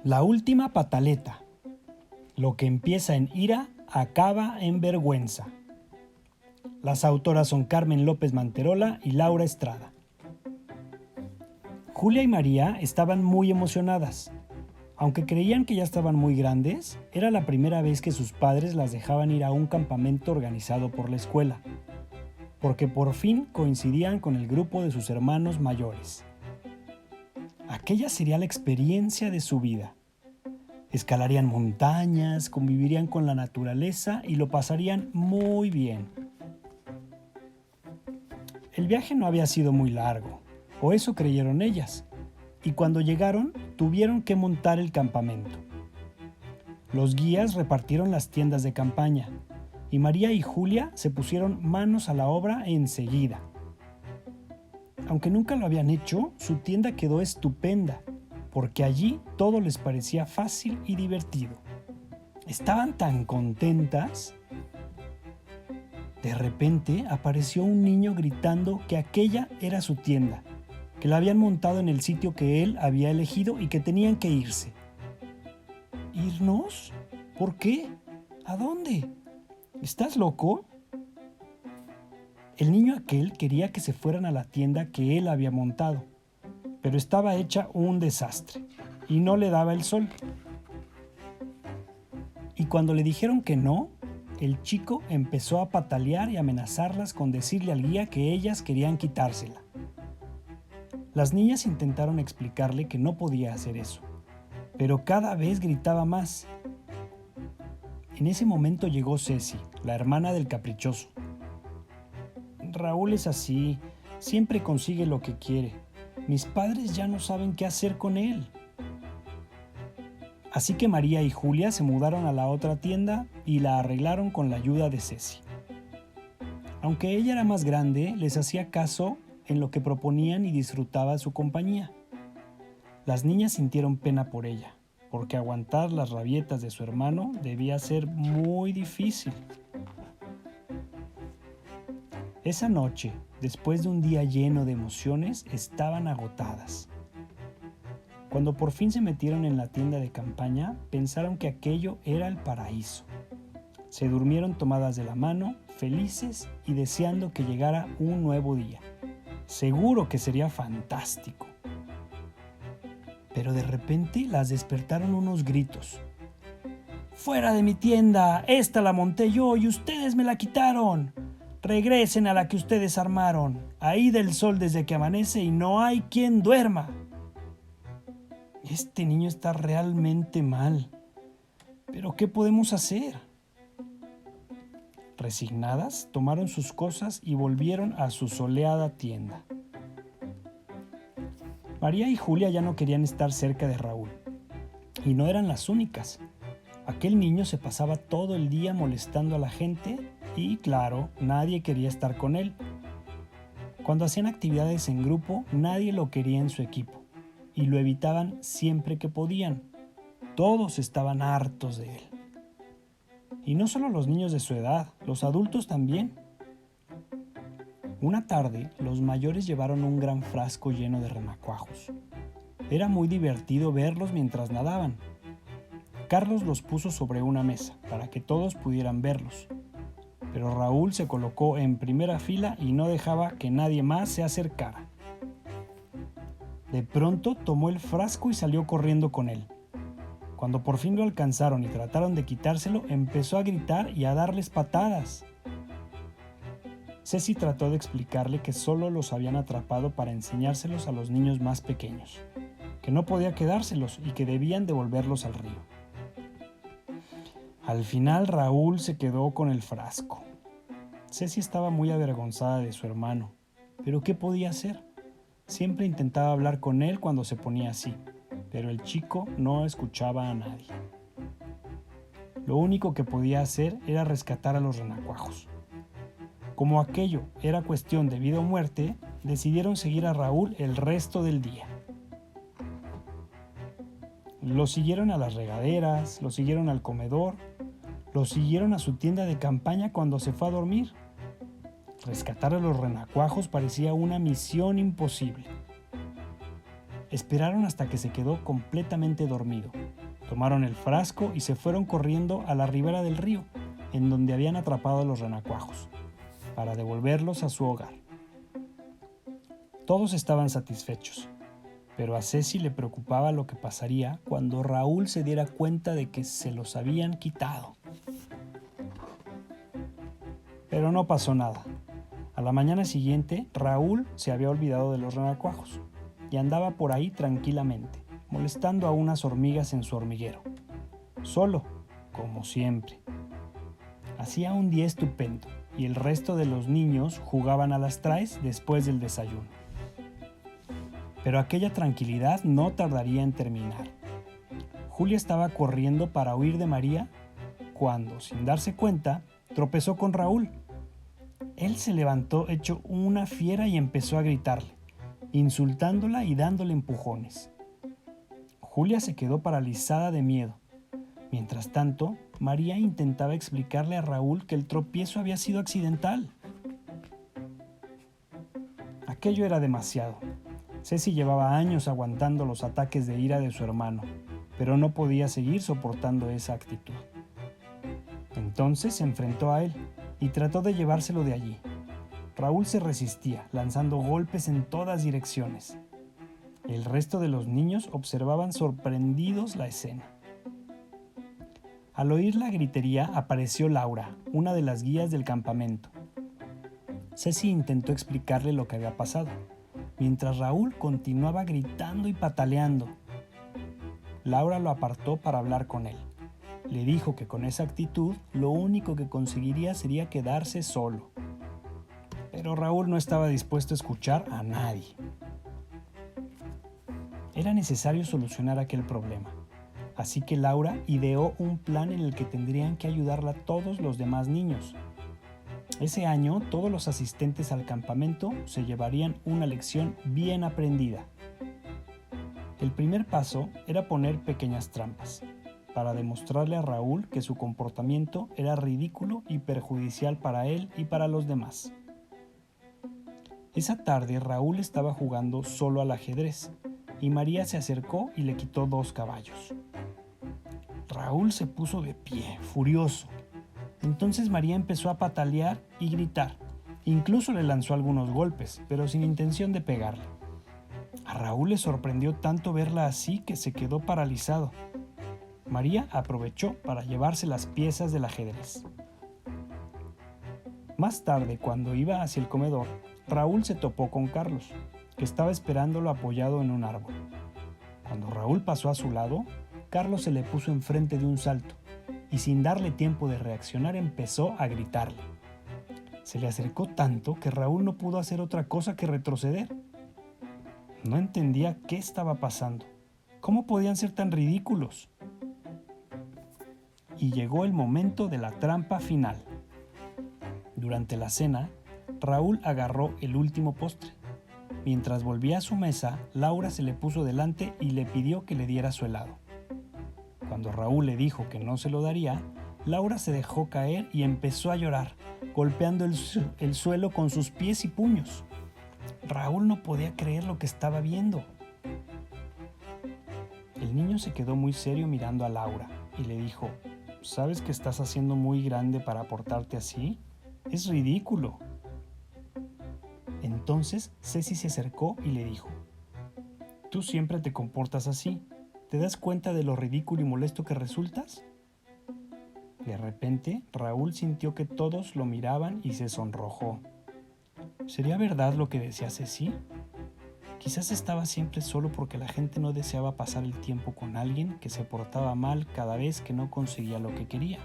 La última pataleta. Lo que empieza en ira acaba en vergüenza. Las autoras son Carmen López Manterola y Laura Estrada. Julia y María estaban muy emocionadas. Aunque creían que ya estaban muy grandes, era la primera vez que sus padres las dejaban ir a un campamento organizado por la escuela, porque por fin coincidían con el grupo de sus hermanos mayores. Aquella sería la experiencia de su vida. Escalarían montañas, convivirían con la naturaleza y lo pasarían muy bien. El viaje no había sido muy largo, o eso creyeron ellas, y cuando llegaron tuvieron que montar el campamento. Los guías repartieron las tiendas de campaña, y María y Julia se pusieron manos a la obra enseguida. Aunque nunca lo habían hecho, su tienda quedó estupenda, porque allí todo les parecía fácil y divertido. Estaban tan contentas. De repente apareció un niño gritando que aquella era su tienda, que la habían montado en el sitio que él había elegido y que tenían que irse. ¿Irnos? ¿Por qué? ¿A dónde? ¿Estás loco? El niño aquel quería que se fueran a la tienda que él había montado, pero estaba hecha un desastre y no le daba el sol. Y cuando le dijeron que no, el chico empezó a patalear y amenazarlas con decirle al guía que ellas querían quitársela. Las niñas intentaron explicarle que no podía hacer eso, pero cada vez gritaba más. En ese momento llegó Ceci, la hermana del caprichoso. Raúl es así, siempre consigue lo que quiere. Mis padres ya no saben qué hacer con él. Así que María y Julia se mudaron a la otra tienda y la arreglaron con la ayuda de Ceci. Aunque ella era más grande, les hacía caso en lo que proponían y disfrutaba su compañía. Las niñas sintieron pena por ella, porque aguantar las rabietas de su hermano debía ser muy difícil. Esa noche, después de un día lleno de emociones, estaban agotadas. Cuando por fin se metieron en la tienda de campaña, pensaron que aquello era el paraíso. Se durmieron tomadas de la mano, felices y deseando que llegara un nuevo día. Seguro que sería fantástico. Pero de repente las despertaron unos gritos. ¡Fuera de mi tienda! ¡Esta la monté yo y ustedes me la quitaron! ¡Regresen a la que ustedes armaron! Ahí del sol desde que amanece y no hay quien duerma. Este niño está realmente mal. ¿Pero qué podemos hacer? Resignadas, tomaron sus cosas y volvieron a su soleada tienda. María y Julia ya no querían estar cerca de Raúl. Y no eran las únicas. Aquel niño se pasaba todo el día molestando a la gente y, claro, nadie quería estar con él. Cuando hacían actividades en grupo, nadie lo quería en su equipo y lo evitaban siempre que podían. Todos estaban hartos de él. Y no solo los niños de su edad, los adultos también. Una tarde, los mayores llevaron un gran frasco lleno de renacuajos. Era muy divertido verlos mientras nadaban. Carlos los puso sobre una mesa para que todos pudieran verlos. Pero Raúl se colocó en primera fila y no dejaba que nadie más se acercara. De pronto tomó el frasco y salió corriendo con él. Cuando por fin lo alcanzaron y trataron de quitárselo, empezó a gritar y a darles patadas. Ceci trató de explicarle que solo los habían atrapado para enseñárselos a los niños más pequeños, que no podía quedárselos y que debían devolverlos al río. Al final Raúl se quedó con el frasco. Ceci estaba muy avergonzada de su hermano, pero ¿qué podía hacer? Siempre intentaba hablar con él cuando se ponía así, pero el chico no escuchaba a nadie. Lo único que podía hacer era rescatar a los renacuajos. Como aquello era cuestión de vida o muerte, decidieron seguir a Raúl el resto del día. Lo siguieron a las regaderas, lo siguieron al comedor, lo siguieron a su tienda de campaña cuando se fue a dormir. Rescatar a los renacuajos parecía una misión imposible. Esperaron hasta que se quedó completamente dormido. Tomaron el frasco y se fueron corriendo a la ribera del río, en donde habían atrapado a los renacuajos, para devolverlos a su hogar. Todos estaban satisfechos, pero a Ceci le preocupaba lo que pasaría cuando Raúl se diera cuenta de que se los habían quitado. Pero no pasó nada. A la mañana siguiente, Raúl se había olvidado de los renacuajos y andaba por ahí tranquilamente, molestando a unas hormigas en su hormiguero. Solo, como siempre. Hacía un día estupendo y el resto de los niños jugaban a las traes después del desayuno. Pero aquella tranquilidad no tardaría en terminar. Julia estaba corriendo para huir de María cuando, sin darse cuenta, tropezó con Raúl. Él se levantó hecho una fiera y empezó a gritarle, insultándola y dándole empujones. Julia se quedó paralizada de miedo. Mientras tanto, María intentaba explicarle a Raúl que el tropiezo había sido accidental. Aquello era demasiado. Ceci llevaba años aguantando los ataques de ira de su hermano, pero no podía seguir soportando esa actitud. Entonces se enfrentó a él y trató de llevárselo de allí. Raúl se resistía, lanzando golpes en todas direcciones. El resto de los niños observaban sorprendidos la escena. Al oír la gritería apareció Laura, una de las guías del campamento. Ceci intentó explicarle lo que había pasado, mientras Raúl continuaba gritando y pataleando. Laura lo apartó para hablar con él. Le dijo que con esa actitud lo único que conseguiría sería quedarse solo. Pero Raúl no estaba dispuesto a escuchar a nadie. Era necesario solucionar aquel problema, así que Laura ideó un plan en el que tendrían que ayudarla todos los demás niños. Ese año, todos los asistentes al campamento se llevarían una lección bien aprendida. El primer paso era poner pequeñas trampas, para demostrarle a Raúl que su comportamiento era ridículo y perjudicial para él y para los demás. Esa tarde Raúl estaba jugando solo al ajedrez y María se acercó y le quitó 2 caballos. Raúl se puso de pie, furioso. Entonces María empezó a patalear y gritar. Incluso le lanzó algunos golpes, pero sin intención de pegarle. A Raúl le sorprendió tanto verla así que se quedó paralizado. María aprovechó para llevarse las piezas del ajedrez. Más tarde, cuando iba hacia el comedor, Raúl se topó con Carlos, que estaba esperándolo apoyado en un árbol. Cuando Raúl pasó a su lado, Carlos se le puso enfrente de un salto y sin darle tiempo de reaccionar empezó a gritarle. Se le acercó tanto que Raúl no pudo hacer otra cosa que retroceder. No entendía qué estaba pasando. ¿Cómo podían ser tan ridículos? Y llegó el momento de la trampa final. Durante la cena, Raúl agarró el último postre. Mientras volvía a su mesa, Laura se le puso delante y le pidió que le diera su helado. Cuando Raúl le dijo que no se lo daría, Laura se dejó caer y empezó a llorar, golpeando el suelo con sus pies y puños. Raúl no podía creer lo que estaba viendo. El niño se quedó muy serio mirando a Laura y le dijo: ¿Sabes que estás haciendo muy grande para portarte así? Es ridículo. Entonces Ceci se acercó y le dijo: Tú siempre te comportas así. ¿Te das cuenta de lo ridículo y molesto que resultas? De repente, Raúl sintió que todos lo miraban y se sonrojó. ¿Sería verdad lo que decía Ceci? Quizás estaba siempre solo porque la gente no deseaba pasar el tiempo con alguien que se portaba mal cada vez que no conseguía lo que quería.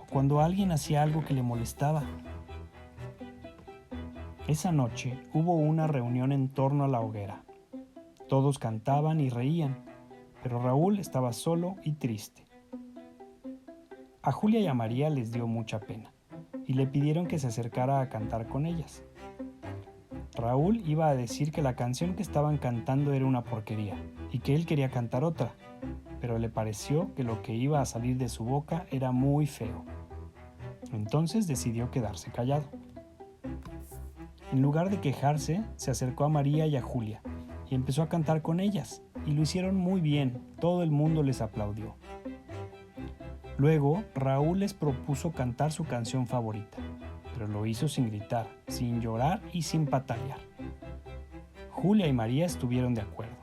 O cuando alguien hacía algo que le molestaba. Esa noche hubo una reunión en torno a la hoguera. Todos cantaban y reían, pero Raúl estaba solo y triste. A Julia y a María les dio mucha pena y le pidieron que se acercara a cantar con ellas. Raúl iba a decir que la canción que estaban cantando era una porquería y que él quería cantar otra, pero le pareció que lo que iba a salir de su boca era muy feo. Entonces decidió quedarse callado. En lugar de quejarse, se acercó a María y a Julia y empezó a cantar con ellas, y lo hicieron muy bien, todo el mundo les aplaudió. Luego, Raúl les propuso cantar su canción favorita, pero lo hizo sin gritar, sin llorar y sin patalear. Julia y María estuvieron de acuerdo.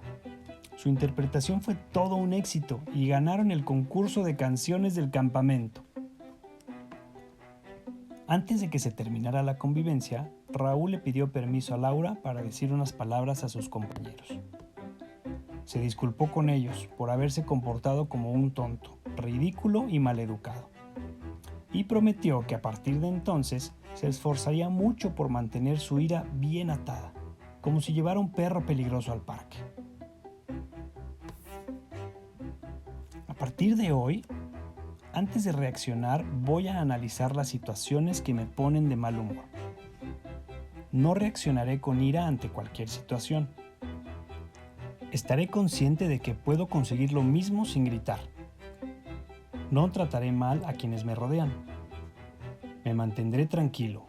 Su interpretación fue todo un éxito y ganaron el concurso de canciones del campamento. Antes de que se terminara la convivencia, Raúl le pidió permiso a Laura para decir unas palabras a sus compañeros. Se disculpó con ellos por haberse comportado como un tonto, ridículo y maleducado. Y prometió que a partir de entonces se esforzaría mucho por mantener su ira bien atada, como si llevara un perro peligroso al parque. A partir de hoy, antes de reaccionar, voy a analizar las situaciones que me ponen de mal humor. No reaccionaré con ira ante cualquier situación. Estaré consciente de que puedo conseguir lo mismo sin gritar. No trataré mal a quienes me rodean. Me mantendré tranquilo.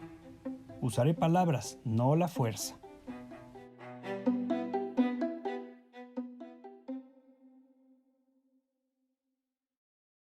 Usaré palabras, no la fuerza.